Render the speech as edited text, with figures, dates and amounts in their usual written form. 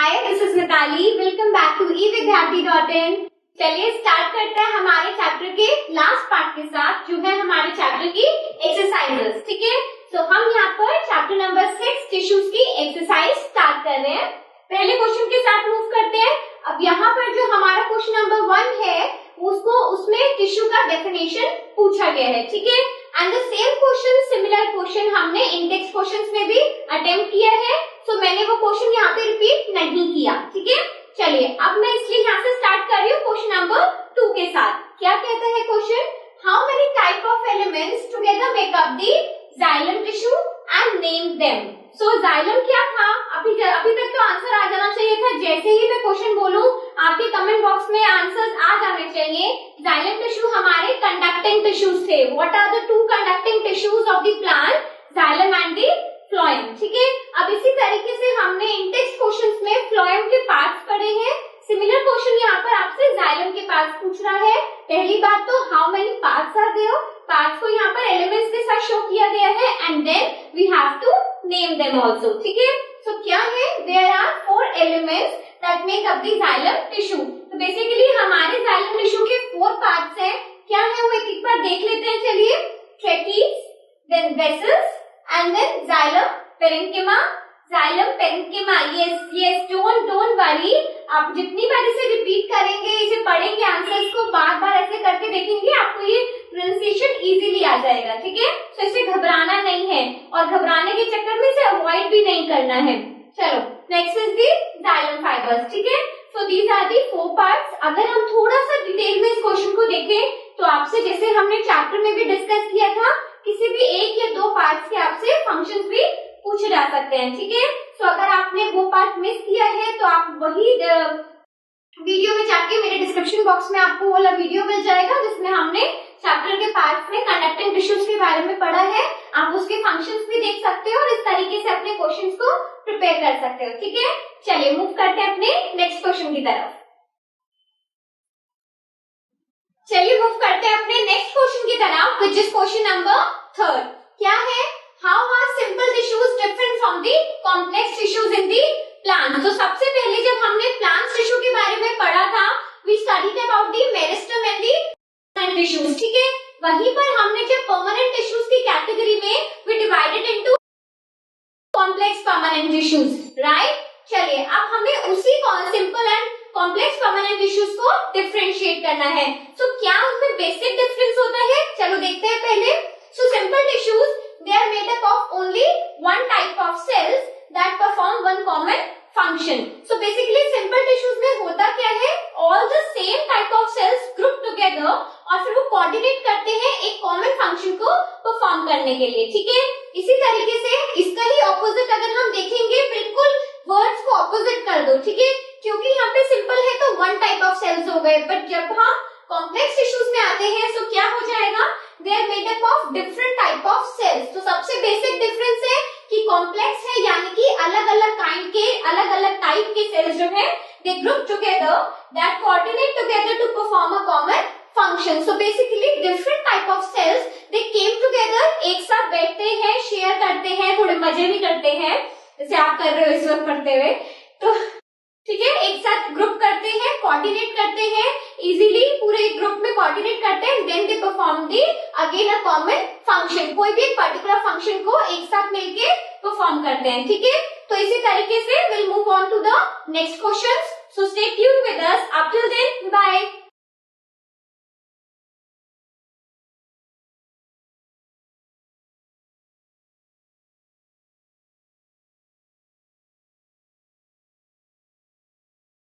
Hi, this is Mitali. Welcome back to evidyarthi.in। चलिए start करते हैं हमारे चैप्टर के लास्ट पार्ट के साथ, जो है हमारे चैप्टर की एक्सरसाइजेस। ठीक है, तो हम यहाँ पर चैप्टर नंबर 6 टिश्यूज की एक्सरसाइज स्टार्ट कर रहे हैं। पहले क्वेश्चन के साथ मूव करते हैं। अब यहाँ पर जो हमारा क्वेश्चन नंबर 1 है, उसमें टिश्यू का डेफिनेशन पूछा गया है। ठीक है, and the same question, similar question हमने इंडेक्स क्वेश्चंस में भी अटेम्प्ट किया है, तो मैंने वो क्वेश्चन यहाँ पे रिपीट नहीं किया। ठीक है, चलिए अब मैं इसलिए यहाँ से स्टार्ट कर रही हूँ क्वेश्चन नंबर 2 के साथ। क्या कहता है question? How many type of elements together make up the xylem tissue and name them. So xylem क्या था? अभी तक तो आंसर आ जाना चाहिए था। जैसे ही मैं क्वेश्चन बोलूं, आपके कमेंट बॉक्स में आंसर्स आ जाने चाहिए। जाइलम टिश्यू हमारे कंडक्टिंग टिश्यूज थे। What are the two conducting tissues of the plant? Xylem and the phloem. ठीक है, अब इसी तरीके से हमने इन टेक्स्ट क्वेश्चंस में फ्लोएम के पार्ट्स पढ़े हैं। सिमिलर क्वेश्चन यहाँ पर आपसे जाइलम के पार्ट्स पूछ रहा है। पहली बात तो how many parts are there, parts को यहाँ पर एलिमेंट्स के साथ शो किया गया है, and then we have to name them also. ठीक है, सो क्या है? There are 4 elements that make up the xylem tissue. तो बेसिकली हमारे जाइलम टिश्यू के 4 पार्ट्स हैं। क्या है वो एक बार देख लेते हैं। चलिए, tracheids, then vessels, and then xylem parenchyma, xylem parenchyma। yes, don't worry। आप जितनी बार इसे रिपीट करेंगे, इसे पढ़ेंगे, आंसर्स को बार ऐसे करके देखेंगे, आपको ये प्रोनाउंसिएशन इजीली आ जाएगा। ठीक है, तो इसे घबराना नहीं है, और घबराने के चक्कर में इसे अवॉइड भी नहीं करना है। चलो, next is the xylem fibres. ठीक है, so these are the 4 parts. अगर हम थोड़ा सा डिटेल में इस क्वेश्चन को देखें, तो आपसे जैसे हमने चैप्टर में भी डिस्कस किया था, किसी भी 1 या 2 पार्ट्स के आपसे फंक्शंस भी पूछे जा सकते हैं। ठीक है, तो अगर आपने वो पार्ट मिस किया है, तो आप वही वीडियो में जाके मेरे डिस्क्रिप्शन बॉक्स में आपको वाला वीडियो मिल जाएगा, जिसमें हमने चैप्टर के पार्ट्स में कंडक्टिंग टिश्यूज के बारे में पढ़ा है। आप उसके फंक्शंस भी देख सकते हो और इस तरीके से अपने क्वेश्चंस को प्रिपेयर कर सकते हो। ठीक है, चलिए मूव करते हैं अपने नेक्स्ट क्वेश्चन की तरफ। चलिए मूव करते हैं अपने नेक्स्ट क्वेश्चन की तरफ, व्हिच इज क्वेश्चन नंबर 3। क्या है? How are simple tissues different from the complex tissues in the plant. तो सबसे पहले जब हमने प्लांट टिश्यू के बारे में पढ़ा था, we studied about the meristem and the permanent tissues. ठीक है, वहीं पर हमने जब परमानेंट टिश्यूज की कैटेगरी में we divided into complex permanent tissues, right. चलिए अब हमें उसी simple and complex permanent tissues को डिफरेंशिएट करना है। तो क्या उनमें बेसिक डिफरेंस होता है? चलो देखते हैं पहले। So simple tissues, they are made up of only one type of cells that perform one common function. So basically simple tissues में होता क्या है? All the same type of cells group together और फिर वो coordinate करते हैं एक common function को perform करने के लिए। ठीक है, इसी तरीके से इसका ही opposite अगर हम देखेंगे, बिल्कुल words को opposite कर दो। ठीक है, क्योंकि यहाँ पे simple है तो one type of cells हो गए, but जब हम कॉम्प्लेक्स टिश्यूज में आते हैं तो क्या हो जाएगा? They are made up of different type of cells. तो सबसे बेसिक डिफरेंस है कि कॉम्प्लेक्स है, यानी कि अलग अलग काइंड के, अलग अलग टाइप के सेल्स जो है, they group together, that coordinate together to perform a common function. So basically different type of cells, they came together, एक साथ बैठते हैं, शेयर करते हैं, थोड़े मजे भी करते हैं, जैसे आप कर रहे हो इस वक्त पढ़ते हुए। तो ठीक है, एक साथ ग्रुप करते हैं, कोऑर्डिनेट करते हैं, इजीली पूरे एक ग्रुप में कोऑर्डिनेट करते हैं, then they perform the again a common function. कोई भी एक पर्टिकुलर फंक्शन को एक साथ मिलके परफॉर्म करते हैं। ठीक है, तो इसी तरीके से will move on to the next questions. So stay tuned with us. Up till then, bye.